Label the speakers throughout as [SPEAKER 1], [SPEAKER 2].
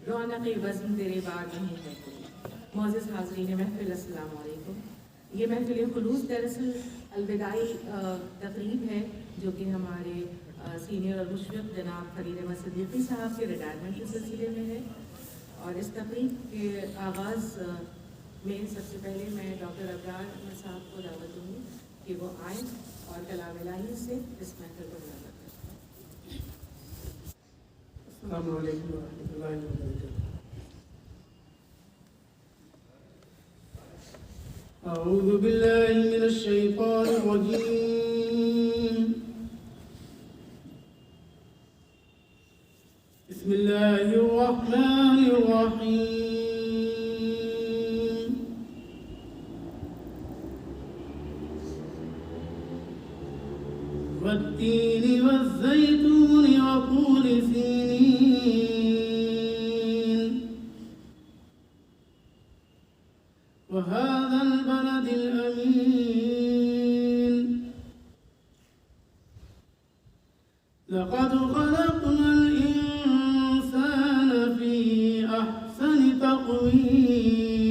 [SPEAKER 1] रौनक वज़्न तेरे बार नहीं है कोई। मोअज़्ज़िज़ हाज़रीन महफ़िल, अस्सलाम वालेकुम। ये महफ़िल खुलूस दरअसल अलविदाई तक़रीब है जो कि हमारे सीनियर और मुशफ़िक़ जनाब फ़रीद अहमद सिद्दीक़ी साहब के रिटायरमेंट के सिलसिले में है। और इस तक़रीब के आगाज़ में सबसे पहले मैं डॉक्टर अबरार अहमद साहब को दावत दूँगी कि वो आएँ और कलाम इलाही से इस महफ़िल को मुनव्वर करें।
[SPEAKER 2] अस्सलामु अलैकुम वरहमतुल्लाहि वबरकातुहू। अऊज़ु बिल्लाहि मिनश शैतानिर रजीम। बिस्मिल्लाहिर रहमानिर रहीम। वत्तीनि वज़्ज़ैतूनि वतूरि सीनीन वहाज़ल बलदिल अमीन। लक़द ख़लक़नल इंसान फ़ी अहसनि तक़वीम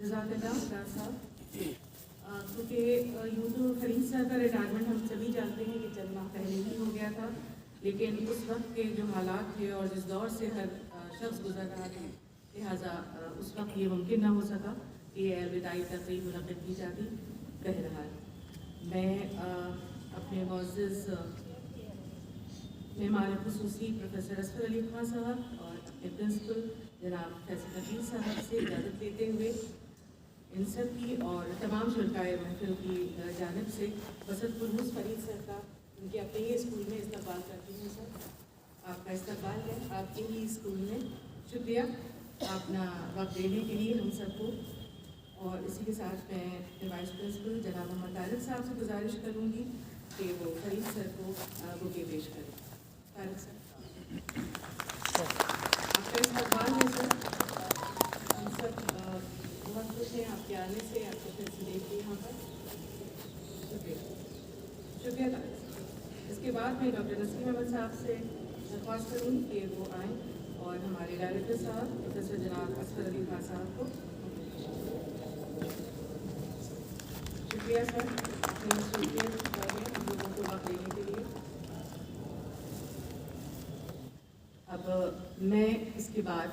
[SPEAKER 1] जज़ाकल्लाह डॉक्टर साहब। क्योंकि यूँ तो फरीद सर का रिटायरमेंट हम सभी जानते हैं कि चंद माह पहले ही हो गया था, लेकिन उस वक्त के जो हालात थे और जिस दौर से हर शख्स गुजर रहा था, लिहाजा उस वक्त ये मुमकिन ना हो सका कि ये अलविदाई तक़रीब मुनक़्क़िद की जाती। बहरहाल मैं अपने मुअज़्ज़िज़ मेहमान ख़ुसूसी प्रोफेसर असफ़र अली ख़ान साहब और अपने प्रिंसिपल जनाब फैसल नकीर साहब से इजाज़त लेते हुए इन सब की और तमाम शुरकाए महफ़िल की जानिब से वसत खुलूस फ़रीद सर का उनके अपने ही स्कूल में इस्तक़बाल करती हूँ। सर, आपका इस्तक़बाल है आपके ही स्कूल में। शुक्रिया अपना वक्त देने के लिए हम सबको। और इसी के साथ मैं वाइस प्रिंसिपल जनाब मोहम्मद तारिक साहब से गुजारिश करूँगी कि वो फ़रीद सर को बुके पेश करें। तारिक सर, आपका इस्तक़बाल है सर। हम सब बहुत खुश हैं आपके आने से, आपको फिर से देख के यहाँ पर। शुक्रिया शुक्रिया तारिक सर। इसके बाद मैं डॉक्टर नसीम अहमद साहब से दरख्वास्त करूँगी कि वो आएँ और हमारे डायरेक्टर साहब प्रोफेसर जनाब असफ़र अली खान साहब को। शुक्रिया सर अपनी मसरूफियत में हम लोगों को वक्त देने के लिए। अब मैं इसके बाद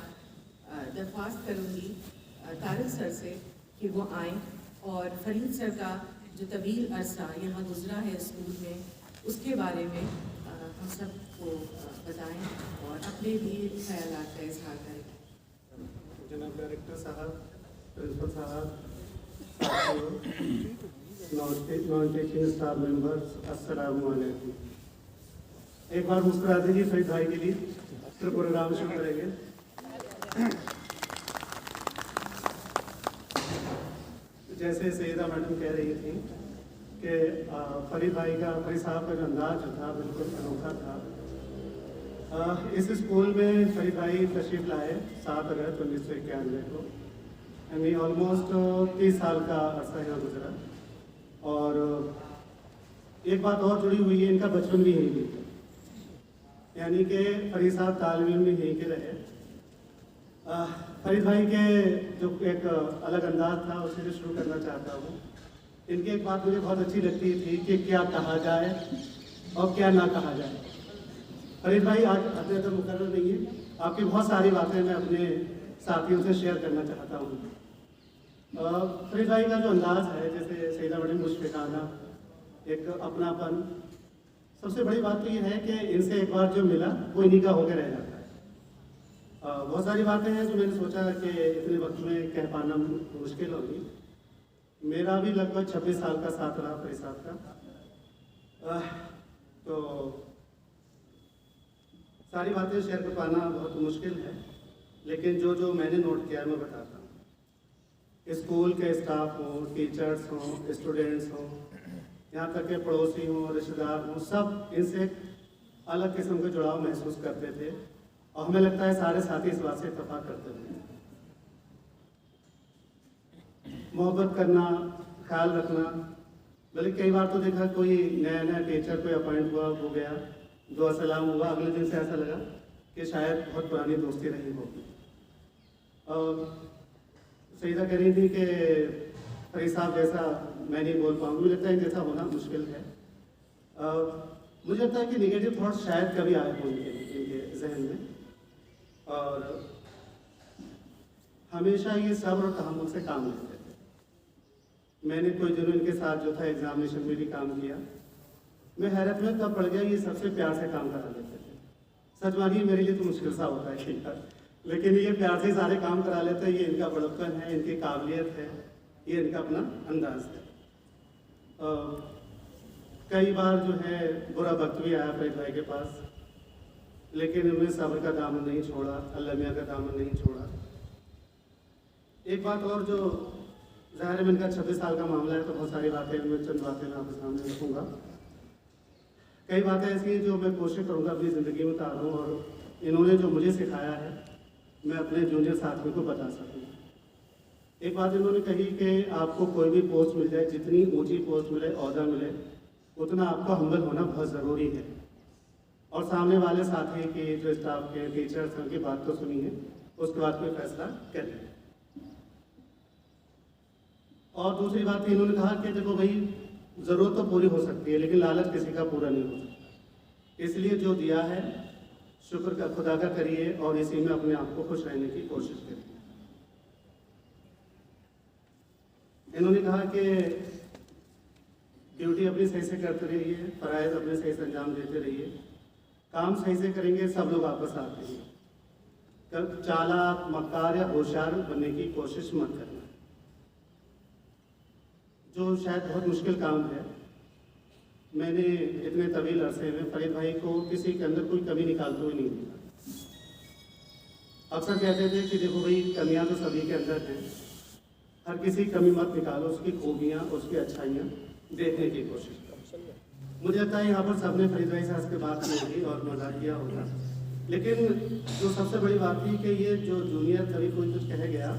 [SPEAKER 1] दरख्वास्त करूँगी तारिक सर से कि वो आएँ और फ़रीद सर का जो तवील अरसा यहाँ गुजरा है स्कूल में, उसके बारे में हम सबको बताएं और अपने भी ख्यालात का इजहार करें।
[SPEAKER 2] जनाब डायरेक्टर साहब, प्रिंसिपल साहब, नॉन टीचिंग स्टाफ मेंबर्स, अस्सलाम वालेकुम। एक बार मुस्कुरा दीजिए फरीद भाई के लिए, फिर प्रोग्राम शुरू करेंगे। जैसे सैयदा मैडम कह रही थी कि फरीद साहब का जो अंदाज जो था बिल्कुल अनोखा था। इस स्कूल में फरीद भाई तशरीफ़ लाए 7 अगस्त 1991 को, यानी ऑलमोस्ट 30 साल का अर्सा यहाँ गुजरा। और एक बात और जुड़ी हुई है, इनका बचपन भी यहीं बीता, यानी कि फरीद साहब तालिब इल्म भी यहीं के रहे। फरीद भाई के जो एक अलग अंदाज था उसे जो शुरू करना चाहता हूँ। इनकी एक बात मुझे बहुत अच्छी लगती थी कि क्या कहा जाए और क्या ना कहा जाए। फरीद भाई आज आते तो मुकर्रर नहीं है, आपकी बहुत सारी बातें मैं अपने साथियों से शेयर करना चाहता हूँ। फरीद भाई का जो अंदाज़ है, जैसे सैयदा मैडम मुशफ़िक़ाना, एक अपनापन, सबसे बड़ी बात तो ये है कि इनसे एक बार जो मिला वो इन्हीं का होकर रह जाता है। बहुत सारी बातें हैं जो मैंने सोचा कि इतने वक्त में कह पाना मुश्किल होगी। मेरा भी लगभग 26 साल का साथ रहा फरीद साहब का, तो सारी बातें शेयर कर पाना बहुत मुश्किल है, लेकिन जो जो मैंने नोट किया मैं बताता हूँ। स्कूल के स्टाफ हों, टीचर्स हों, स्टूडेंट्स हों, यहाँ तक के पड़ोसी हों, रिश्तेदार हों, सब इनसे एक अलग किस्म का जुड़ाव महसूस करते थे और हमें लगता है सारे साथी इस बात से इत्तेफाक करते थे। मोहब्बत करना, ख्याल रखना, बल्कि कई बार तो देखा कोई नया नया टीचर कोई अपॉइंट हुआ, हो गया, दुआ सलाम हुआ, अगले दिन से ऐसा लगा कि शायद बहुत पुरानी दोस्ती रही होगी। और सईदा कह रही थी कि फरीद साहब जैसा मैं नहीं बोल पाऊँगी, मुझे लगता है जैसा होना मुश्किल है। मुझे लगता है कि निगेटिव थॉट्स शायद कभी आए हों इनके जहन में, और हमेशा ये सब्र और तहम्मुल से काम लेते थे। मैंने कुछ दिनों इनके साथ जो था एग्जामिनेशन में भी काम किया। मैं हैरत में तब पड़ गया, ये सबसे प्यार से काम करा लेते थे। सच मानिए मेरे लिए तो मुश्किल सा होता है यार, लेकिन ये प्यार से सारे काम करा लेते हैं। ये इनका बड़प्पन है, इनकी काबिलियत है, ये इनका अपना अंदाज है। कई बार जो है बुरा वक्त भी आया फरीद भाई के पास, लेकिन उन्होंने सब्र का दामन नहीं छोड़ा, अल्लाह मियाँ का दामन नहीं छोड़ा। एक बात और जो ज़ाहिर है, इनका 26 साल का मामला है तो बहुत सारी बातें, मैं चंद बातें मैं आपके सामने रखूँगा। कई बातें ऐसी हैं जो मैं कोशिश करूँगा अपनी ज़िंदगी में उतारूँ और इन्होंने जो मुझे सिखाया है मैं अपने जूनियर साथियों को बता सकूँ। एक बात इन्होंने कही कि आपको कोई भी पोस्ट मिल जाए, जितनी ऊँची पोस्ट मिले, ओहदा मिले, उतना आपको हम्बल होना बहुत ज़रूरी है। और सामने वाले साथी के जो स्टाफ के टीचर्स हैं उनकी बात तो सुनिए, उसके बाद कोई फैसला करिए। और दूसरी बात इन्होंने कहा कि देखो भाई, ज़रूरत तो पूरी हो सकती है लेकिन लालच किसी का पूरा नहीं हो सकता, इसलिए जो दिया है शुक्र का खुदा का करिए और इसी में अपने आप को खुश रहने की कोशिश करिए। इन्होंने कहा कि ड्यूटी अपनी सही से करते रहिए, फ़राइज़ अपने सही से अंजाम देते रहिए, काम सही से करेंगे सब लोग आपस आते हैं। कब चालाक, मक्कार या होशियार बनने की कोशिश मत करना, जो शायद बहुत मुश्किल काम है। मैंने इतने तवील अरसे में फरीद भाई को किसी के अंदर कोई कमी निकालते हुए नहीं देखा। अक्सर कहते थे कि देखो भाई, कमियां तो सभी के अंदर हैं, हर किसी कमी मत निकालो, उसकी खूबियां, उसकी अच्छाइयां देखने की कोशिश करो। मुझे लगता है यहाँ पर सबने फरीद भाई साहब से बात की होगी और मजाक किया होगा, लेकिन जो सबसे बड़ी बात थी कि ये जो जूनियर कभी कोई कुछ कह गया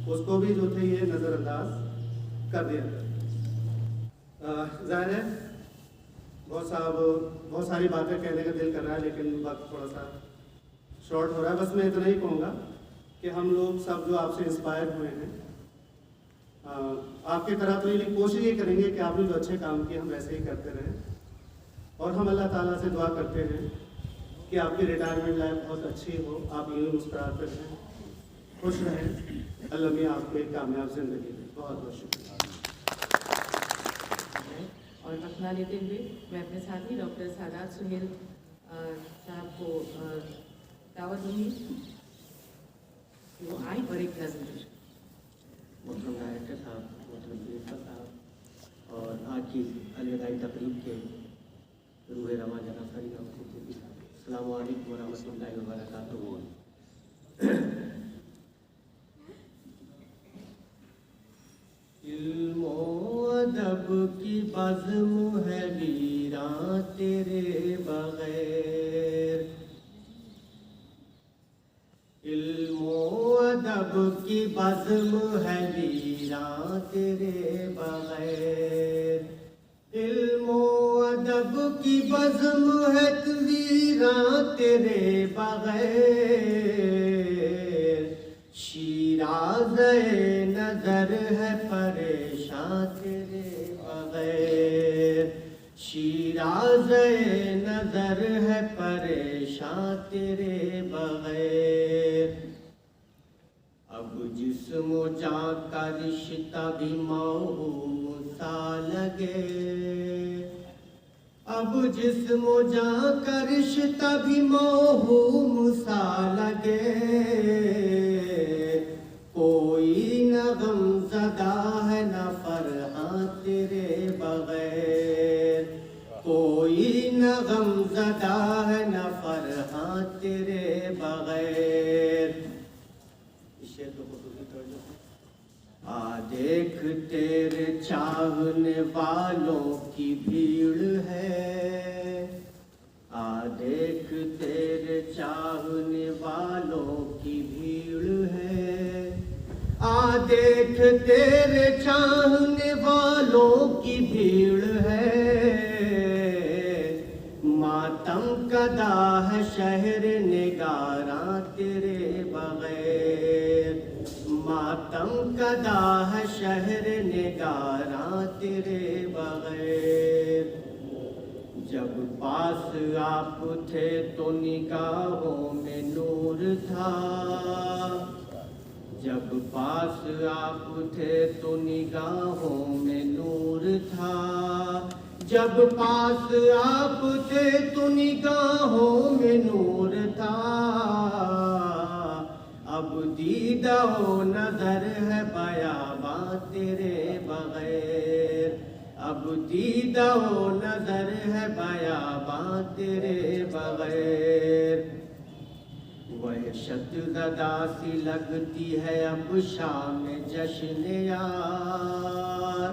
[SPEAKER 2] उसको भी जो थे ये नज़रअंदाज कर दिया। जाहिर है बहुत सारी बातें कहने का दिल कर रहा है, लेकिन वक्त थोड़ा सा शॉर्ट हो रहा है। बस मैं इतना ही कहूँगा कि हम लोग सब जो आपसे इंस्पायर हुए हैं, आपकी तरह तो ये कोशिश ये करेंगे कि आपने जो अच्छे काम किए हम वैसे ही करते रहें। और हम अल्लाह ताला से दुआ करते हैं कि आपकी रिटायरमेंट लाइफ बहुत अच्छी हो, आप यूँ मुस्कुराते रहें, खुश रहें, अल्लाह मियाँ आपको एक कामयाब ज़िंदगी दे। बहुत बहुत शुक्रिया।
[SPEAKER 1] और वक्त ना लेते हुए मैं अपने साथी डॉक्टर सादात सुहेल साहब को दावत दूँगी कि वो आए और एक प्रेजेंटेशन।
[SPEAKER 3] मोहतरम डायरेक्टर साहब, मोहतरम प्रिंसिपल साहब और आज की अलविदाई तकरीब के रूह रवा जनाब फरीद अहमद साहब, अस्सलामु अलैकुम वरहमतुल्लाहि वबरकातुहू। इल्मो अदब की बज़्म है वीरां तेरे बगैर, इल्मो अदब की बज़्म है वीरां तेरे बगैर, इल्मो अदब की बज़्म है वीरां तेरे बगैर, शीराज़े नज़र है परेशान तेरे बगैर, शीराज़े नज़र है परेशान तेरे बगैर। अब जिस्म जान का रिश्ता भी मौहूम सा लगे, अब जिस्मो जां का रिश्ता भी मोहूम सा लगे, कोई न गमज़दा है न फरहां तेरे बगैर, कोई न गमज़दा है न फरहां तेरे बगैर। इस शेर को दूसरी तरफ देख तेरे चाहने वालों की भीड़ है, देख तेरे चाहने वालों की भीड़ है, देख तेरे चाहने वालों की भीड़ है। मातम कदा है शहर निगारा तेरे बगैर, मातम कदा है शहर निगारा तेरे बगैर। जब पास आप थे तो निगाहों में नूर था, जब पास आप थे तो निगाहों में नूर था, जब पास आप थे तो निगाहों में नूर था। अब दीदा हो नजर है बयाबां तेरे बगैर, अब दीदा हो नजर है बयाबां तेरे बगैर। वहशत ज़दा सी लगती है अब शाम जश्न यार,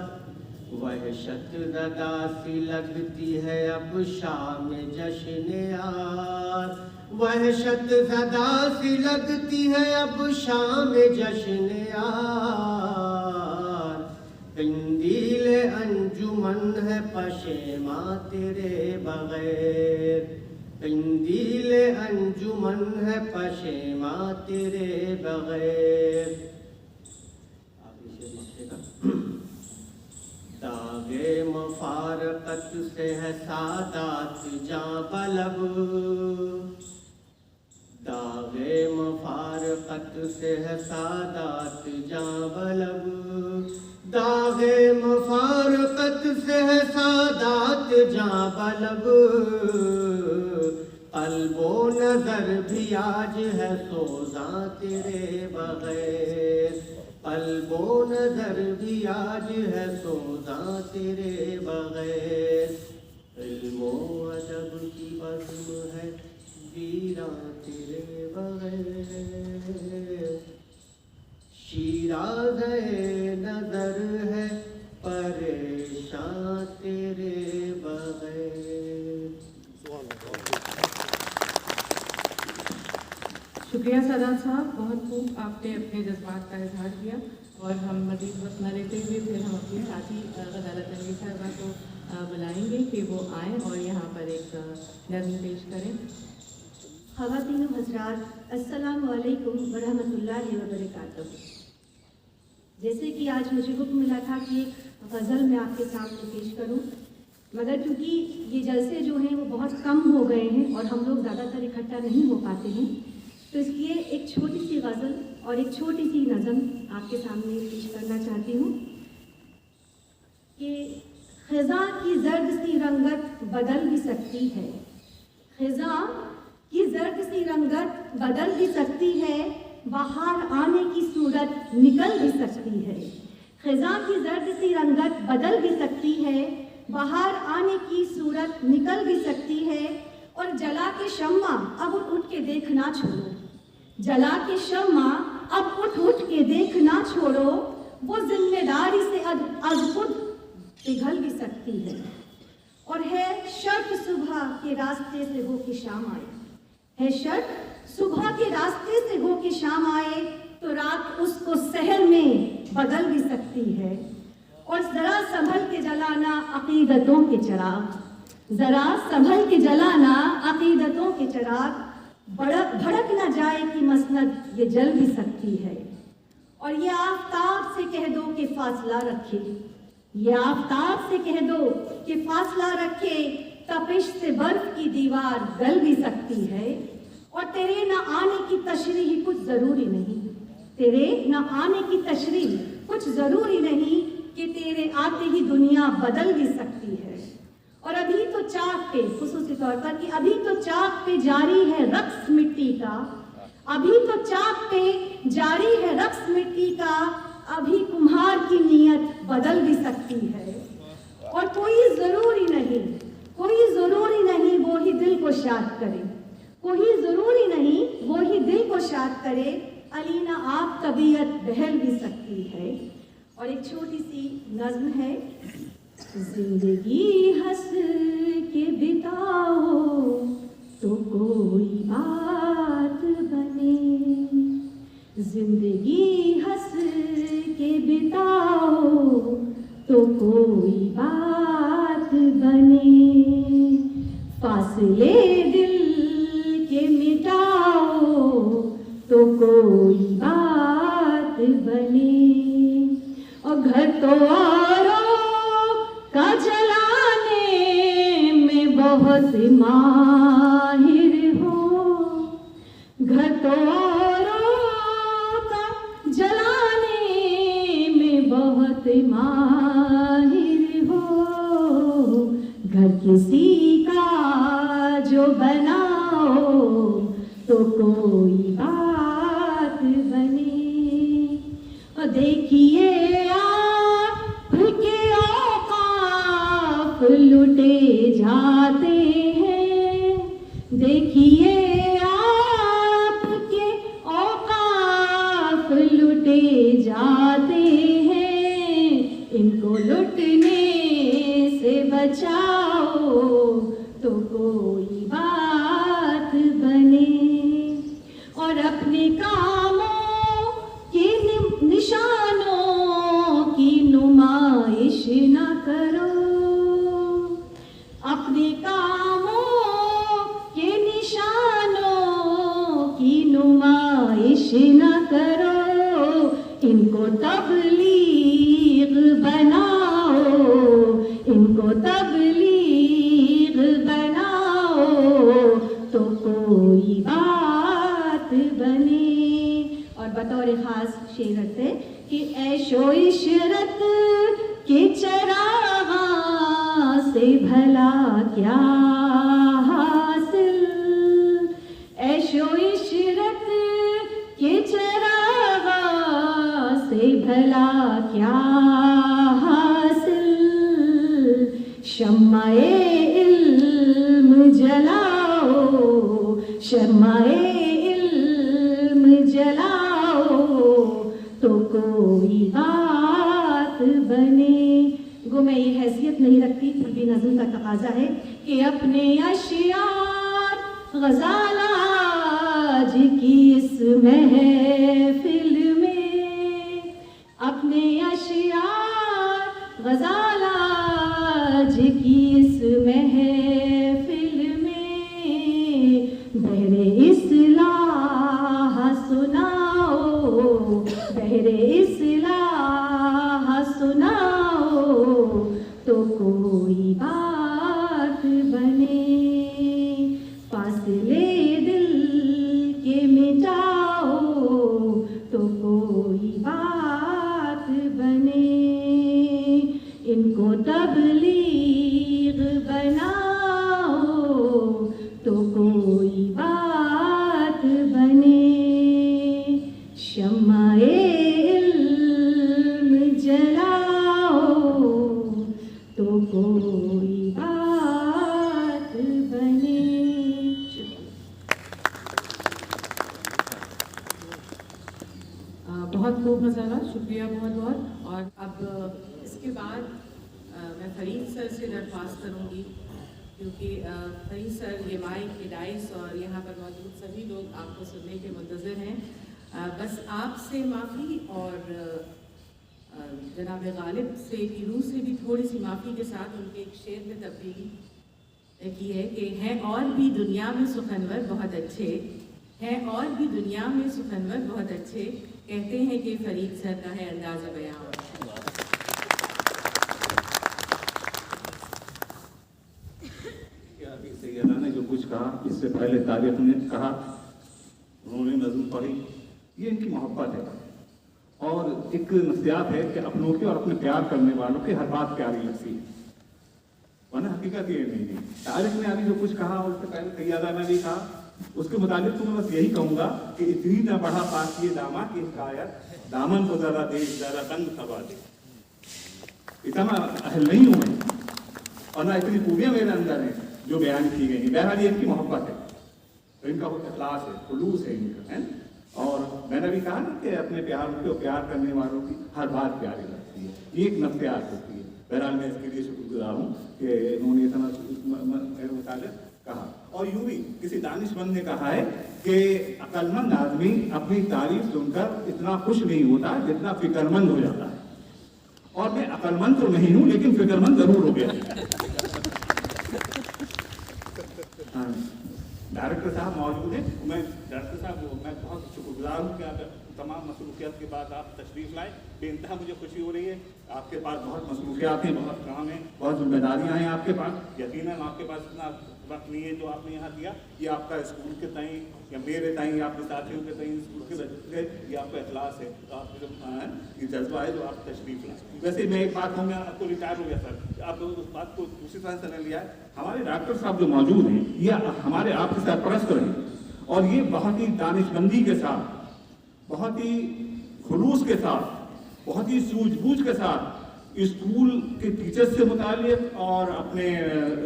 [SPEAKER 3] वहशत ज़दा सी लगती है अब शाम जश्न यार, वहशत ज़दा सी लगती है अब शाम जश्न यार। कंदील अंजुमन है पशेमा तेरे बगैर, कंदील अंजुमन है पशेमा तेरे बगैर। दागे मफारकत से है सादात जां बलब, दागे मफारकत से है सादात जां बलब, दागे मफारकत से है सादात जां बलब। कल्बो नजर भी आज है सोज़ां तेरे बगैर, कल्बो नजर भी आज है सोज़ां तेरे बगैर। इल्मो अदब की बज़्म है वीरां तेरे बगैर, शीराज़े नजर है परेशान तेरे बगैर।
[SPEAKER 1] शुक्रिया सादात साहब, बहुत खूब आपने अपने जज्बात का इजहार किया। और हम मज़ीद वक्त न लेते हुए फिर हम अपने साथी ग़ज़ालत तनवीर साहिबा को बुलाएंगे कि वो आएँ और यहाँ पर एक नज़्म पेश करें।
[SPEAKER 4] ख़वातीन व हज़रात, अस्सलामु अलैकुम व रहमतुल्लाहि व बरकातुहू। जैसे कि आज मुझे हुक्म मिला था कि एक गज़ल मैं आपके सामने पेश करूं, मगर क्योंकि ये जलसे जो हैं वो बहुत कम हो गए हैं और हम लोग ज़्यादातर इकट्ठा नहीं हो पाते हैं, तो इसलिए एक छोटी सी गज़ल और एक छोटी सी नज़म आपके सामने पेश करना चाहती हूँ कि ख़ज़ां की जर्द सी रंगत बदल भी सकती है, ख़ज़ां की जर्द सी रंगत बदल भी सकती है, बाहर आने की सूरत निकल भी सकती है। ख़ज़ां की जर्द सी रंगत बदल भी सकती है, बाहर आने की सूरत निकल भी सकती है। और जला के शम्मा अब उठ के देखना छोड़ो, जला के शम्मा अब उठ के देखना छोड़ो, वो जिम्मेदारी से आज खुद पिघल भी सकती है। और है शर्त सुबह के रास्ते से हो कि शाम आए, है शर्त सुबह के रास्ते से हो कि शाम आए, तो रात उसको सहर में बदल भी सकती है। और जरा संभल के जलाना अकीदतों के चिराग, जरा संभल के जलाना अकीदतों के चिराग, भड़क ना जाए कि मसनद ये जल भी सकती है। और ये आफताब से कह दो कि फासला रखे, ये आफताब से कह दो कि फासला रखे, तपिश से बर्फ की दीवार गल भी सकती है। और तेरे न आने की तशरीह कुछ ज़रूरी नहीं, तेरे न आने की तशरीह कुछ ज़रूरी नहीं कि तेरे आते ही दुनिया बदल भी सकती है। और अभी तो चाक पे, खुसूसी तौर पर कि अभी तो चाक पे जारी है रक्स मिट्टी का, अभी तो चाक पे जारी है रक्स मिट्टी का, अभी कुम्हार की नीयत बदल भी सकती है। और कोई जरूरी नहीं वो ही दिल को शाद करे, कोई जरूरी नहीं वो ही दिल को शाद करे, अलीना आप तबीयत बहल भी सकती है। और एक छोटी सी नज्म है। जिंदगी हंस के बिताओ तो कोई बात बने, जिंदगी हंस के बिताओ तो कोई बात बने, फासले दिल के मिटाओ तो कोई बात बने, और घर तो औरों का जलाने में बहुत माहिर हो, घर तो औरों का जलाने में बहुत माहिर हो, घर किसी का जो बनाओ तो कोई बात बने। और देखिए आपके औकाफ लुटे जाते हैं, देखिए आपके औकाफ लुटे जाते हैं, इनको लुटने से बचाओ तो कोई बात बने। और अपने कामों के निशानों की नुमाइश न करो, अपने कामों के निशानों की नुमाइश न करो, इनको तबलीग बनाओ, इनको तबलीग बनाओ तो कोई बात बने। और बतौर खास शेरत है कि ऐशो इशरत के चरागा से भला क्या हासिल, ऐशो इशरत के चरागा से भला क्या हासिल, शम्माए इल्म जलाओ, शम्माए इल्म जलाओ तो कोई बात बने। गो मैं ये हैसियत नहीं रखती, फिर भी नज़्म का तकाजा है कि अपने अशियार ग़ज़ाल आज की इस महफ़िल में, अपने अशियार ग़ज़ाल आज की इस महफ़िल में, बहरे इस्लाह सुनाओ, बहरे इस्लाह सुनाओ तो कोई बात बने, फासले दिल के मिटाओ तो कोई बात बने, इनको तबलीग बनाओ तो कोई बात बने, शम्माए इल्म जलाओ तो कोई बात बने।
[SPEAKER 1] बहुत खूब नज़ारा, शुक्रिया बहुत बहुत। और अब इसके बाद मैं फरीद सर से दरख्वास्त करूँगी, क्योंकि फरीद सर ये माइक के डाइस और यहाँ पर मौजूद सभी लोग आपको सुनने के मुंतज़िर हैं। बस आपसे माफ़ी और जनाब गालिब से की रूह से भी थोड़ी सी माफ़ी के साथ उनके एक शेर में तब्दीली की है कि हैं और भी दुनिया में सुखनवर बहुत अच्छे, हैं और भी दुनिया में सुखनवर बहुत अच्छे, कहते हैं कि फरीद सर का है अंदाज़ा बयां।
[SPEAKER 5] सैयदा ने जो कुछ कहा, इससे पहले तारिक ने कहा, उन्होंने नज़्म पढ़ी, ये इनकी मोहब्बत है और एक नसीहत है कि अपनों के और अपने प्यार करने वालों की हर बात प्यारी लगती है। वरना हकीकत ये नहीं है। तारिक ने अभी जो कुछ कहा उससे पहले सैयदा ने भी कहा, उसके मुताबिक तो मैं बस यही कहूँगा कि इतनी न बढ़ा पास ये दामा की हिकायत, दामन को ज़रा दे ज़रा तंग सवा दे। इतना अहल नहीं हूँ मैं, और ना इतनी खूबियाँ मेरे अंदर हैं जो बयान की गई हैं। बहरहाल ये इनकी मोहब्बत है, तो इनका वो इखलास है, खुलूस है इनका, है। और मैंने भी कहा ना कि अपने प्यार को प्यार करने वालों की हर बात प्यारी लगती है, ये एक नफ्सियात होती है। बहरहाल मैं इसके लिए शुक्रगुजार हूँ कि उन्होंने इतना मेरे मुताबिक कहा। और यूं भी किसी दानिशमंद ने कहा है कि अक्लमंद आदमी अपनी तारीफ सुनकर इतना खुश नहीं होता जितना फिक्रमंद हो जाता है। और मैं अक्लमंद तो नहीं हूं लेकिन फिक्रमंद जरूर हो गया। डायरेक्टर साहब मौजूद हैं। मैं डायरेक्टर साहब मैं बहुत शुक्रगुजार हूँ कि आप तमाम मसरूफियत के बाद आप तशरीफ लाए। बेइंतहा मुझे खुशी हो रही है। आपके पास बहुत मसरूफियात हैं, बहुत काम है, बहुत जिम्मेदारियाँ हैं आपके पास। यकीनन आपके पास इतना वक्त नहीं है जो आपने यहाँ दिया। ये आपका स्कूल के तई या मेरे तई आपके साथियों के तई स्कूल के बच्चे के ये आपका इखलास है, तो आपके जो ये जज्बा है जो आप तशरीफ लाए। वैसे मैं एक बात कहूँगा, आपको रिटायर हो गया सर, आप उस बात को दूसरी तरह से न लिया है। हमारे डॉक्टर साहब जो मौजूद हैं ये हमारे आपके सरपरस्त रहे और ये बहुत ही दानिशमंदी के साथ, बहुत ही खुलूस के साथ, बहुत ही सूझबूझ के साथ स्कूल के टीचर्स से मुतालिक और अपने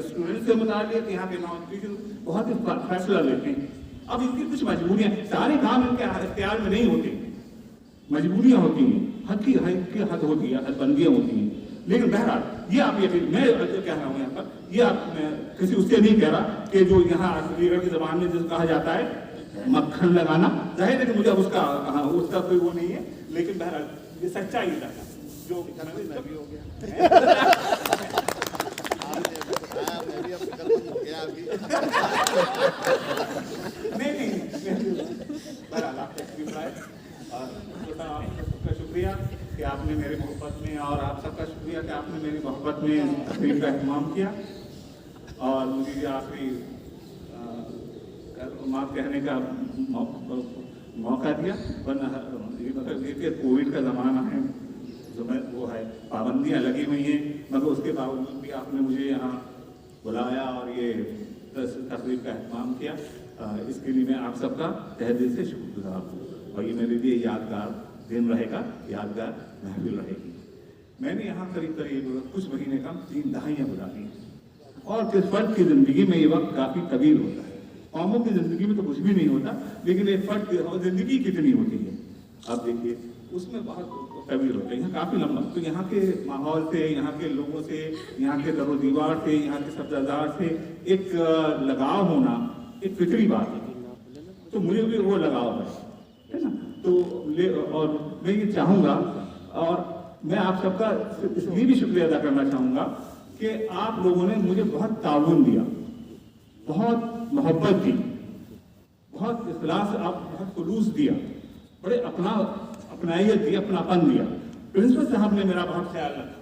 [SPEAKER 5] स्टूडेंट्स से मुतालिक यहाँ के नॉन टीचर बहुत ही फैसला लेते हैं। अब इनकी कुछ मजबूरियाँ, सारे काम इनके इख्तियार में नहीं होते, मजबूरियाँ होती हैं, हद की हद होती है, हदबंदियाँ होती हैं। लेकिन बहरहाल ये आप ये मैं कह रहा हूँ यहाँ पर, ये आप मैं किसी उससे नहीं कह रहा कि जो यहाँ लीडर की जबान में जिसको कहा जाता है मक्खन लगाना, जाहिर है कि मुझे उसका कोई वो नहीं है, लेकिन बहरहाल ये सच्चाई है जो हो गया। नहीं बहरहाल आप तशरीफ लाए और आपका शुक्रिया कि आपने मेरी मोहब्बत में, और आप सबका शुक्रिया कि आपने मेरी मोहब्बत में तकरीब का एहतमाम किया और मुझे ये आखिरी माफ कहने का मौका दिया। वरना ये कोविड का ज़माना है, जो मैं वो है पाबंदियाँ लगी हुई हैं, मगर उसके बावजूद भी आपने मुझे यहाँ बुलाया और ये तकरीब का एहतमाम किया। इसके लिए मैं आप सबका तहे दिल से शुक्रगुजार हूँ और ये मेरे लिए यादगार दिन रहेगा, यादगार महफिल रहेगी। मैंने यहाँ करीब कुछ महीने कम 3 दहाइयाँ गुजारी हैं और किस फर्द की ज़िंदगी में ये वक्त काफ़ी तवील होता है। कौमों की ज़िंदगी में तो कुछ भी नहीं होता, लेकिन एक फर्द की ज़िंदगी कितनी होती है आप देखिए, उसमें बहुत तवील होता है। यहाँ काफ़ी लंबा, तो यहाँ के माहौल से, यहाँ के लोगों से, यहाँ के दरो दीवार से, यहाँ के सब्जादार से एक लगाव होना एक फिक्री बात है, तो मुझे भी वो लगाव है ना। तो और मैं ये चाहूँगा और मैं आप सबका इसलिए भी शुक्रिया अदा करना चाहूँगा कि आप लोगों ने मुझे बहुत ताउन दिया, बहुत मोहब्बत दी, बहुत इखलास, आप बहुत खुलूस दिया, बड़े अपनाइयत दी, अपनापन दिया। प्रिंसिपल साहब ने मेरा बहुत ख्याल रखा।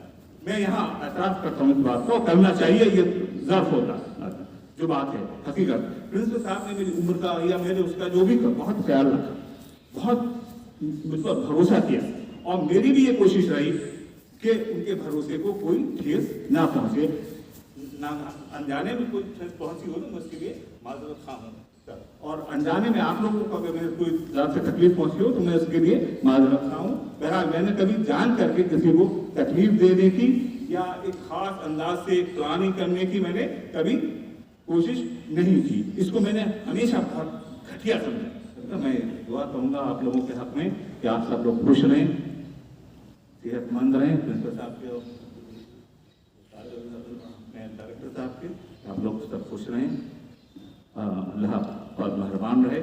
[SPEAKER 5] मैं यहाँ एतराफ़ करता हूँ इस बात को, करना चाहिए, ये ज़र्फ होता जो बात है हकीकत। प्रिंसिपल साहब ने मेरी उम्र का या मेरे उसका जो भी बहुत ख्याल रखा, बहुत मुझ पर भरोसा किया और मेरी भी ये कोशिश रही कि उनके भरोसे को कोई ठेस ना पहुँचे, ना अनजाने में कोई ठेस पहुँची हो तो मैं उसके लिए माजरत खा हूँ, और अनजाने में आप लोगों को अगर मेरे कोई ज़्यादा से तकलीफ पहुँची हो तो मैं उसके लिए माजरत खा हूँ। बहरहाल मैंने कभी जान करके किसी को तकलीफ देने की या एक ख़ास अंदाज से प्लानिंग करने की मैंने कभी कोशिश नहीं की। इसको मैंने हमेशा बहुत घटिया समझा। तो मैं दुआ करूँगा आप लोगों के हक में कि आप सब लोग खुश रहें, सेहतमंद रहें। प्रिंसिपल साहब के डायरेक्टर साहब के आप लोग सब खुश रहें, अल्लाह बहुत मेहरबान रहे,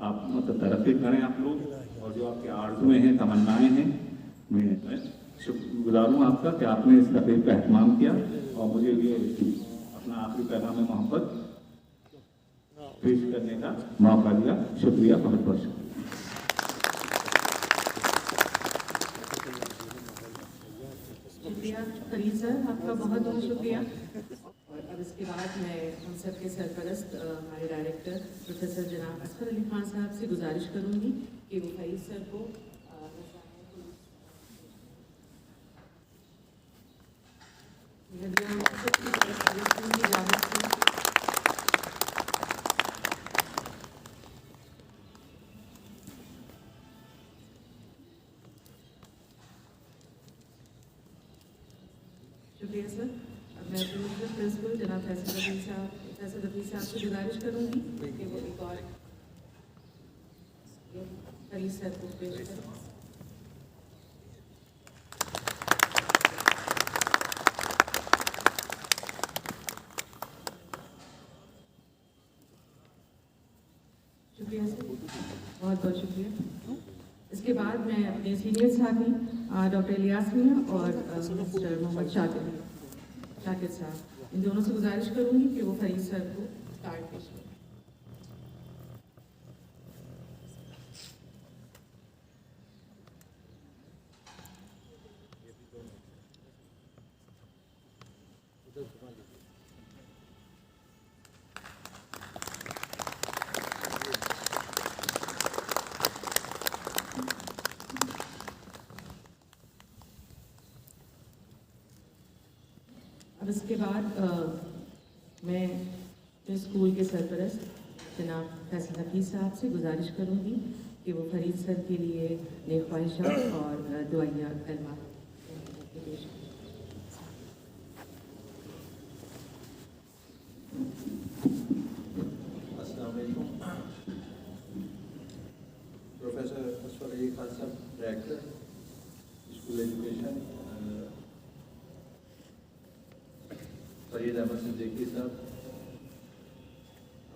[SPEAKER 5] आप मतलब तरक्की करें आप लोग, और जो आपके आरज़ुएँ हैं, तमन्नाएँ हैं, मैं शुक्रगुजार हूँ आपका कि आपने इस तकरीब का एहतमाम किया और मुझे ये अपना आखिरी पैगाम में मोहब्बत पेश करने का मौका दिया। शुक्रिया, बहुत बहुत शुक्रिया।
[SPEAKER 1] शुक्रिया फरीद सर, आपका बहुत बहुत शुक्रिया। और अब इसके बाद मैं हम सब के सरपरस्त हमारे डायरेक्टर प्रोफेसर जनाब असफर अली खान साहब से गुजारिश करूँगी कि वो फरीद सर को प्लेयर सर। अब मैं प्रिंसिपल जनाब फैसल रफीक साहब से गुजारिश करूँगी कि वो एक और फरीद सर को पेश करें। शुक्रिया सर, बहुत बहुत शुक्रिया। इसके बाद मैं अपने सीनियर साथी डॉक्टर इलियास मियां और मिस्टर मोहम्मद शाकिर साहब, इन दोनों से गुजारिश करूंगी कि वो फरीद सर को कार्ड पेश करें। अब इसके बाद मैं अपने स्कूल के सरपरस्त जनाब फैसल रफीक साहब से गुजारिश करूंगी कि वो फरीद सर के लिए नेक ख्वाहिशात और दुआइयाँ कलमा पेश करें।
[SPEAKER 6] अस्सलाम वालेकुम। Professor Asfar Ali Khan sahab, director school education, Farid Ahmed Siddiqui sahab,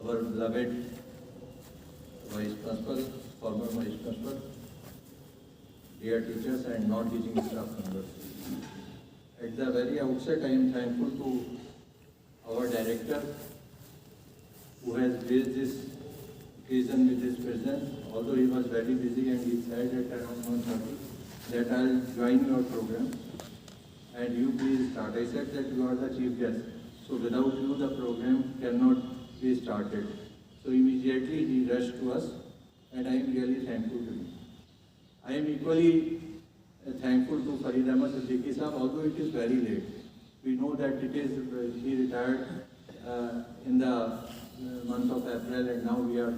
[SPEAKER 6] our beloved vice principal, former vice principal, dear teachers and non-teaching staff members. At the very outset, I am thankful to our director who has graced this occasion with his presence, although he was very busy and he said at around 1:30 that I will join your program and you please start. I said that you are the chief guest, so without you the program cannot be started. So immediately he rushed to us and I am really thankful to him. I am equally thankful to Farid Ahmad Siddiqui Sahab, although it is very late. We know that it is, he retired in the month of April and now we are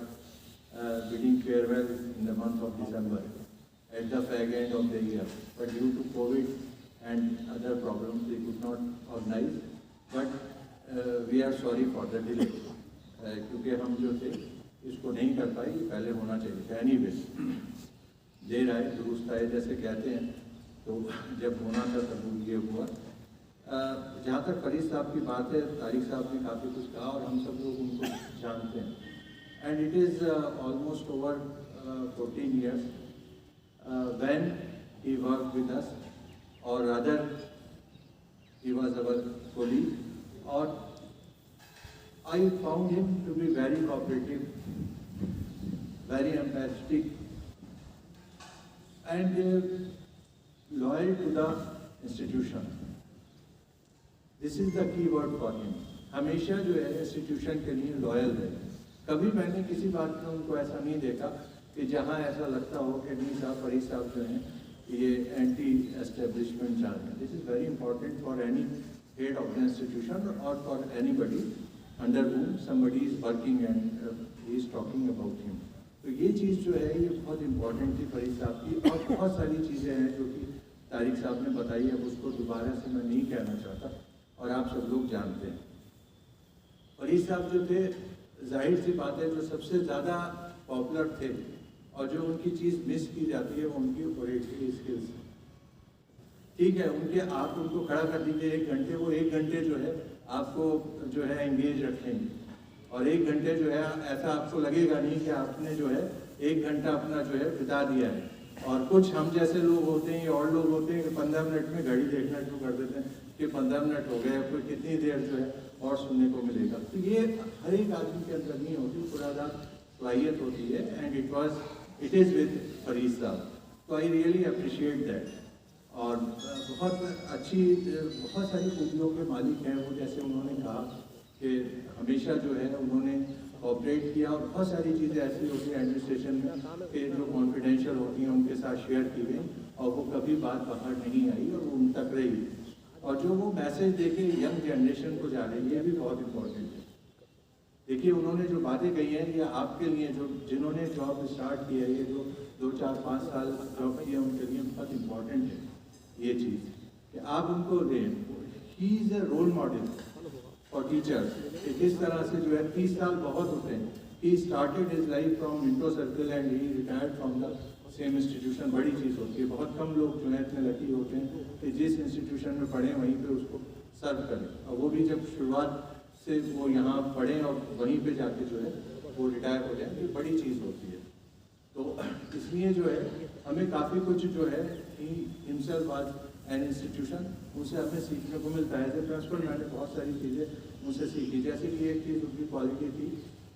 [SPEAKER 6] bidding farewell in the month of December at the fag end of the year. But due to COVID and other problems, we could not organize. But we are sorry for the delay. क्योंकि हम जो थे इसको नहीं कर पाए, पहले होना चाहिए था। एनीवेज, देर आए दुरुस्त आए जैसे कहते हैं, तो जब होना था तब ये हुआ। जहाँ तक फरीद साहब की बात है, तारिक साहब ने काफ़ी कुछ कहा और हम सब लोग उनको जानते हैं। And it is almost over 14 years when he worked with us, or rather he was our colleague, or I found him to be very cooperative, very empathetic, and loyal to the institution. This is the key word for him. हमेशा जो है institution के लिए loyal है। कभी मैंने किसी बात में उनको ऐसा नहीं देखा कि जहाँ ऐसा लगता हो कि नहीं साहब, फरीद साहब जो हैं ये एंटी एस्टेब्लिशमेंट चाह रहे हैं। This is very important for any head of the institution और for anybody under whom somebody is working and he is talking about him. तो ये चीज़ जो है ये बहुत इम्पोर्टेंट थी फरीद साहब की। और बहुत सारी चीज़ें हैं जो कि तारिक साहब ने बताई, अब उसको दोबारा से मैं नहीं कहना चाहता और आप सब लोग जानते हैं। फरीद साहब जो थे, जाहिर सी बात है, जो सबसे ज़्यादा पॉपुलर थे और जो उनकी चीज़ मिस की जाती है वो उनकी ओरेटरी स्किल्स। ठीक है, आप उनको खड़ा कर दीजिए 1 घंटे, वो 1 घंटे जो है आपको जो है एंगेज रखेंगे और 1 घंटे जो है ऐसा आपको लगेगा नहीं कि आपने जो है 1 घंटा अपना जो है बिता दिया है। और कुछ हम जैसे लोग होते हैं और लोग होते हैं कि 15 मिनट में घड़ी देखना शुरू कर देते हैं कि 15 मिनट हो गए, कोई कितनी देर जो है और सुनने को मिलेगा। तो ये हर एक आदमी के अंदर नहीं होती, पुराना सलाहियत होती है। And it is with Farid साहब, तो आई रियली अप्रिशिएट दैट। और बहुत अच्छी, बहुत सारी खूबियों के मालिक हैं वो। जैसे उन्होंने कहा कि हमेशा जो है उन्होंने कोऑपरेट किया और बहुत सारी चीज़ें ऐसी होती हैं एडमिनिस्ट्रेशन में कि जो कॉन्फिडेंशियल होती हैं उनके साथ शेयर की गई और वो कभी बात बाहर नहीं आई और वो उन तक रही। और जो वो मैसेज देके यंग जनरेशन को जा रहे हैं, ये भी बहुत इम्पोर्टेंट है। देखिए, उन्होंने जो बातें कही हैं ये आपके लिए, जो जिन्होंने जॉब स्टार्ट की है, ये जो 2, 4, 5 साल जॉब की है, उनके लिए बहुत इम्पोर्टेंट है ये चीज़ कि आप उनको दें। He is a role model for teachers. किस तरह से जो है 30 साल बहुत होते हैं। He started his life from Minto circle and he retired from the same institution. बड़ी चीज़ होती है। बहुत कम लोग जो है इतने लकी होते हैं कि जिस इंस्टीट्यूशन में पढ़ें वहीं पे उसको सर्व करें, और वो भी जब शुरुआत से वो यहाँ पढ़ें और वहीं पे जाके जो है वो रिटायर हो जाए, ये बड़ी चीज़ होती है। तो इसलिए जो है हमें काफ़ी कुछ जो है he himself was an institution, उनसे हमें सीखने को मिलता है। एज ए प्रिंसिपल मैंने बहुत सारी चीज़ें उनसे सीखी। जैसे कि एक चीज़ उनकी क्वालिटी थी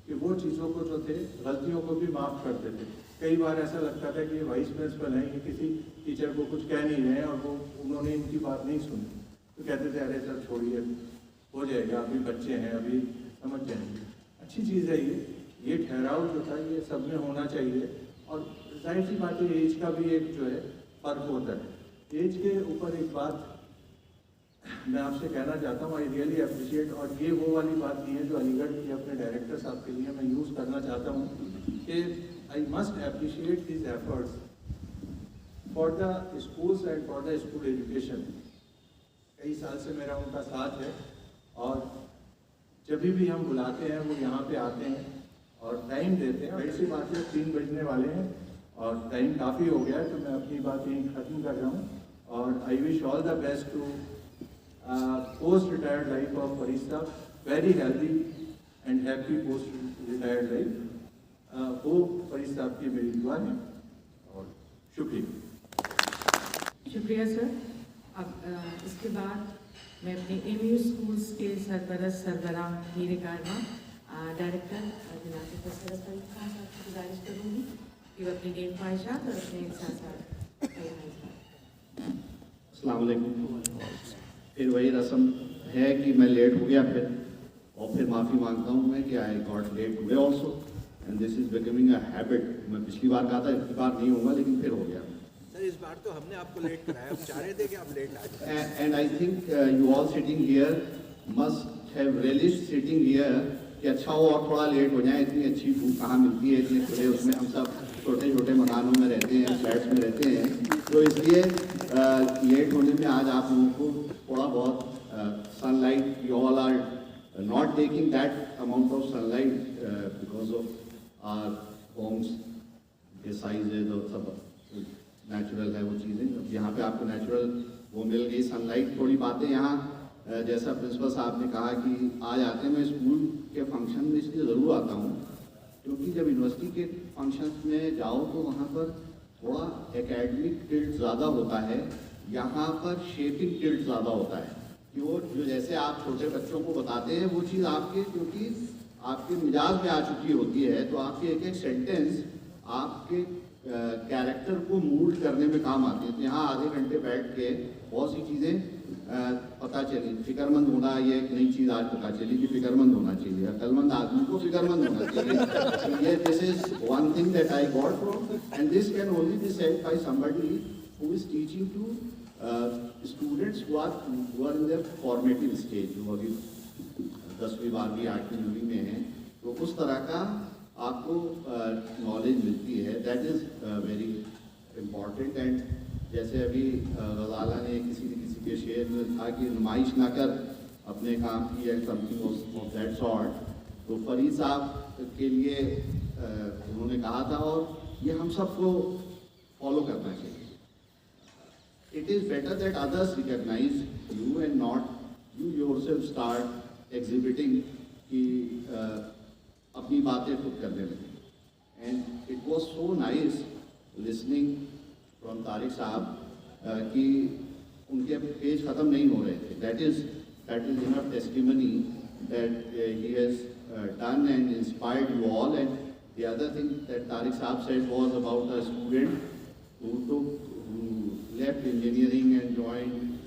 [SPEAKER 6] कि वो चीज़ों को जो थे गलतियों को भी माफ़ करते थे। कई बार ऐसा लगता था कि ये वाइस प्रिंसिपल हैं, ये किसी टीचर को कुछ कह नहीं रहे हैं और वो उन्होंने इनकी बात नहीं सुनी, तो कहते थे अरे सर छोड़िए, हो जाएगा, अभी बच्चे हैं, अभी समझ जाएंगे। अच्छी चीज़ है ये ठहराव जो था ये सब में होना चाहिए। और जाहिर सी बात है एज का भी एक जो है फ़र्क होता है। एज के ऊपर एक बात मैं आपसे कहना चाहता हूँ, आई रियली अप्रिशिएट, और ये वो वाली बात नहीं है जो अलीगढ़ के अपने डायरेक्टर साहब के लिए मैं यूज़ करना चाहता हूँ कि I must appreciate his efforts for the schools and for the school education. कई साल से मेरा उनका साथ है और जब भी हम बुलाते हैं वो यहाँ पे आते हैं और टाइम देते हैं। ऐसी बात है 3 बजने वाले हैं और टाइम काफ़ी हो गया है, तो मैं अपनी बात यहीं ख़त्म कर रहा हूँ। और I wish all the best to post retired life of Farid sahab, very healthy and happy post retired life. वो फरीद साहब की मेरी दुआ है और शुक्रिया।
[SPEAKER 1] शुक्रिया सर। अब इसके बाद मैं अपने एमयू स्कूल्स के सरपरस्त सरबराह मीर कारवा डायरेक्टर जनाब प्रोफेसर असलम खान साहब से गुजारिश करूँगी कि वो अपनी डेट ख्वाहिशात और अपने साथ
[SPEAKER 7] अस्सलाम वालेकुम। फिर वही रस्म है कि मैं लेट हो गया फिर, और फिर माफ़ी मांगता हूँ मैं कि I got late today also and this is becoming a habit. मैं पिछली बार कहा था इस बार नहीं होगा, लेकिन फिर हो गया।
[SPEAKER 8] सर इस बार तो हमने आपको लेट कराया, हम चाह रहे थे कि आप लेट आ जाए।
[SPEAKER 7] And I think you all sitting here must have realised sitting here कि अच्छा हो और थोड़ा लेट हो जाए। इतनी अच्छी फूड कहाँ मिलती है इतने खुले, उसमें हम सब छोटे छोटे मकानों में रहते हैं, फ्लैट्स में रहते हैं, तो इसलिए लेट होने में आज आप लोगों को थोड़ा बहुत sunlight, you all are not taking that amount of sunlight because of our homes के साइजेज और सब नेचुरल है वो चीज़ें। अब यहाँ पे आपको नेचुरल वो मिल गई सनलाइट। थोड़ी बातें यहाँ जैसा प्रिंसिपल साहब ने कहा कि आज आते हैं, मैं स्कूल के फंक्शन में इसलिए ज़रूर आता हूँ क्योंकि जब यूनिवर्सिटी के फंक्शंस में जाओ तो वहाँ पर थोड़ा एकेडमिक टिल्ट ज़्यादा होता है, यहाँ पर शेपिंग टिल्ट ज़्यादा होता है कि वो जो जैसे आप छोटे बच्चों को बताते हैं वो चीज़ आपके क्योंकि आपके मिजाज में आ चुकी होती है, तो आपके एक एक सेंटेंस आपके कैरेक्टर को मूल्ड करने में काम आती है। तो यहाँ आधे घंटे बैठ के बहुत सी चीज़ें पता चली। फिक्रमंद होना, ये एक नई चीज़ आज पता चली कि फिक्रमंद होना चाहिए, अक्लमंद आदमी को फिक्रमंद होना चाहिए। ये this is one thing that I got from and this can only be said by somebody who is teaching to students who are in their formative stage, जो अभी 10वीं 12वीं 8वीं 9वीं में हैं, तो उस तरह का आपको नॉलेज मिलती है। That is very important. And जैसे अभी गजाला ने किसी के शेर में था कि नुमाइश ना कर अपने काम की and something of that sort, तो फरीद साहब के लिए उन्होंने कहा था और ये हम सबको फॉलो करना चाहिए। It is better that others recognise you and not you yourself start exhibiting कि अपनी बातें खुद करने लगे। And it was so nice listening from Tariq sahab कि उनके पेज ख़त्म नहीं हो रहे थे। That is enough testimony that he has done and inspired you all. And the other thing that Tariq Saab said was about a student who left engineering and joined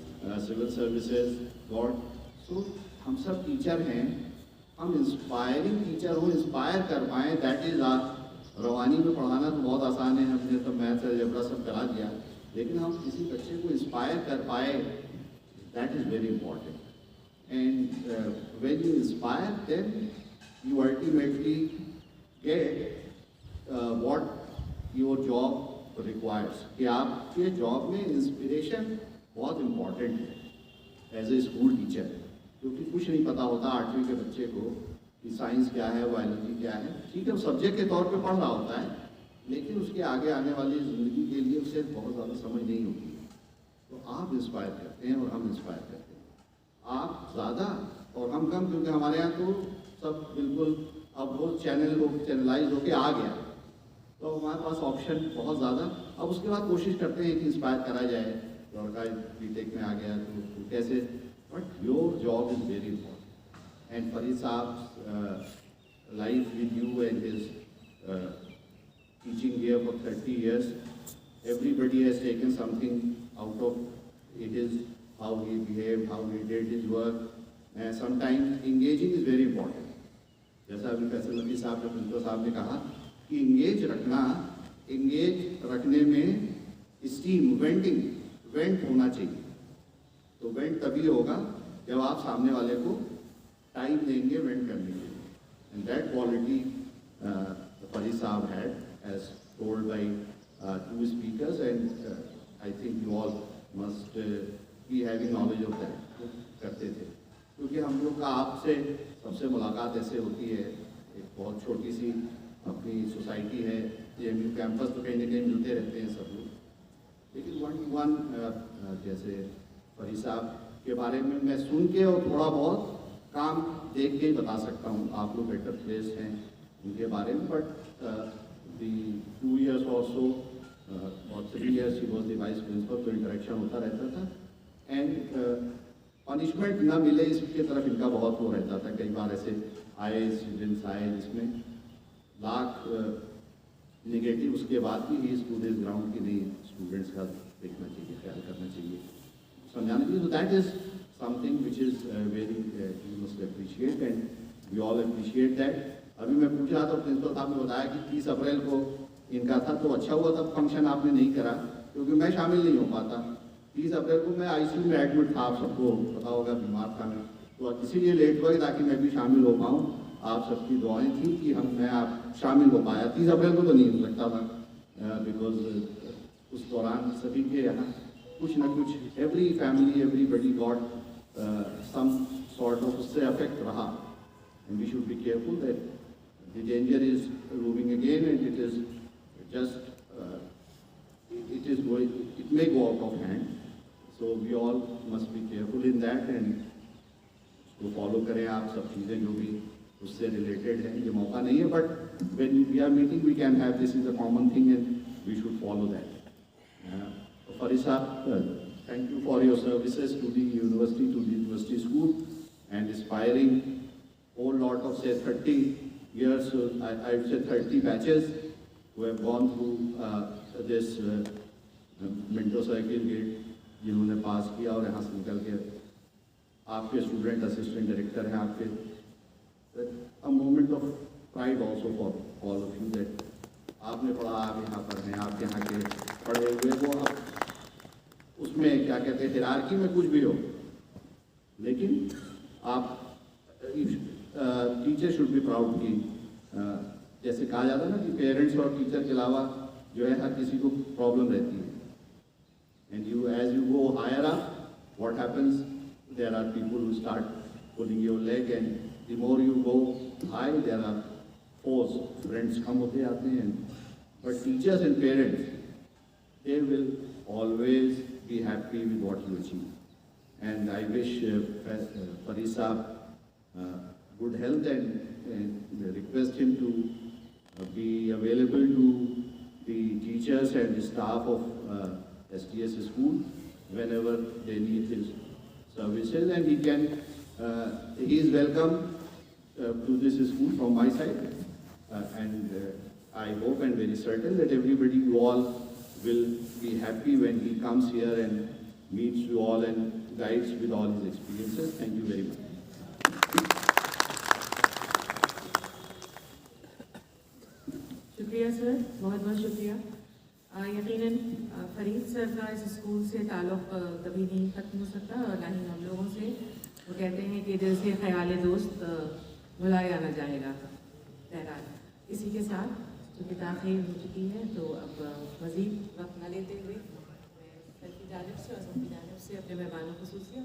[SPEAKER 7] civil services. God, so हम सब teacher हैं, हम inspiring teacher हो, inspire कर पाएँ, that is are. रवानी में पढ़ाना तो बहुत आसान है, हमने तो मैथ्स अलजेब्रा सब करा दिया, लेकिन हम किसी बच्चे को इंस्पायर कर पाए, that is very important. And when you inspire them you ultimately get what your job requires। कि आपके जॉब में इंस्पिरेशन बहुत इम्पॉर्टेंट है। एज ए स्कूल टीचर, क्योंकि कुछ नहीं पता होता 8वीं के बच्चे को कि साइंस क्या है, बायोलॉजी क्या है। ठीक है, वो सब्जेक्ट के तौर पे पढ़ रहा होता है, लेकिन उसके आगे आने वाली ज़िंदगी के लिए उसे बहुत ज़्यादा समझ नहीं होती है। तो आप इंस्पायर करते हैं और हम इंस्पायर करते हैं, आप ज़्यादा और हम कम, क्योंकि हमारे यहाँ तो सब बिल्कुल अब वो चैनलाइज होके आ गया, तो हमारे पास ऑप्शन बहुत ज़्यादा। अब उसके बाद कोशिश करते हैं कि इंस्पायर करा जाए, लड़का बीटेक में आ गया तो कैसे, but your job is very important. And Farid sahab life with you and his teaching here for 30 years, everybody has taken something out of it, is how he behaved, how he did his work, and sometimes engaging is very important. जैसा अभी फैसल नबी साहब ने, principal साहब ने कहा कि engage रखने में स्टीम वेंट होना चाहिए। तो वेंट तभी होगा जब आप सामने वाले को टाइम देंगे वेंट करने के लिए, एंड दैट क्वालिटी फरीद साहब had, as told by 2 speakers, and I think you all must be having knowledge of that. वो करते थे, क्योंकि हम लोग का आपसे सबसे मुलाकात ऐसे होती है, एक बहुत छोटी सी अपनी सोसाइटी है JMU कैंपस, तो कहीं ना कहीं मिलते रहते हैं सब लोग, लेकिन 1 to 1 जैसे फरीद साहब के बारे में मैं सुन के और थोड़ा बहुत काम देख के ही बता सकता हूँ, आप लोग बेटर प्लेस हैं उनके बारे में। But the 2 years or so or 3 years he was the vice principal, तो इंटरेक्शन होता रहता था, एंड पनिशमेंट ना मिले इसके तरफ इनका बहुत वो रहता था। कई बार ऐसे आए स्टूडेंट्स आए जिसमें लाख निगेटिव, उसके बाद भी ही स्टूड इज ग्राउंड की नहीं, स्टूडेंट्स का देखना चाहिए, ख्याल करना चाहिए, समझाना चाहिए। तो that is something which is very you must appreciate, and we all appreciate that. अभी मैं पूछ रहा था, प्रिंसिपल साहब ने बताया कि 30 अप्रैल को इनका था, तो अच्छा हुआ तब फंक्शन आपने नहीं करा, क्योंकि मैं शामिल नहीं हो पाता। 30 अप्रैल को मैं ICU में एडमिट था, आप सबको पता होगा, बीमार था मैं, तो इसीलिए लेट हुआ ताकि मैं भी शामिल हो पाऊँ। आप सबकी दुआएं थी कि मैं आप शामिल हो पाया। 30 अप्रैल को तो नहीं हो सकता था, बिकॉज उस दौरान सभी के यहाँ कुछ ना कुछ, every family everybody got some sort of उससे अफेक्ट रहा, and we should be careful that the danger is looming again, and it is just it may go out of hand, so we all must be careful in that, and उसको follow करें आप सब चीज़ें जो भी उससे related हैं। ये मौका नहीं है, but when we are meeting we can have, this is a common thing and we should follow that. Farid Saab, thank you for your services to the university school, and inspiring whole lot of say 30 years, I would say 30 batches who have gone through this Minto Circle Gate, जिन्होंने पास किया और यहाँ से निकल के आपके student assistant director हैं आपके, a moment of pride also for all of you that आपने पढ़ा, आप यहाँ पर हैं, आप यहाँ के पढ़े हुए, वो आप उसमें क्या कहते हैं हिरार्की में कुछ भी हो, लेकिन आप टीचर शुड बी प्राउड की, जैसे कहा जाता है ना कि पेरेंट्स और टीचर के अलावा जो है हर किसी को प्रॉब्लम रहती है, and you as you go higher up what happens, there are people who start pulling your leg, and the more you go high there are force, friends कम होते आते हैं, but teachers and parents they will always be happy with what you achieve, and I wish Farid sahab good health, and request him to be available to the teachers and the staff of STS school whenever they need his services, and he is welcome to this school from my side, and I hope and very certain that everybody, you all will be happy when he comes here and meets you all and guides with all his experiences. Thank you very much.
[SPEAKER 1] शुक्रिया sir, बहुत बहुत शुक्रिया। यकीनन Farid sir का इस school से ताल्लुक़ कभी नहीं ख़त्म हो सकता, और ना ही हम लोगों से। वो कहते हैं कि दिल से ख्याल दोस्त भुलाया ना जाएगा। बहरहाल इसी के साथ चूँकि ताख़ीर हो चुकी है, तो अब मज़ीद वक्त न लेते हुए मैं सर की जानिब से और सबकी जानिब से अपने मेहमानों ख़ुसूसिया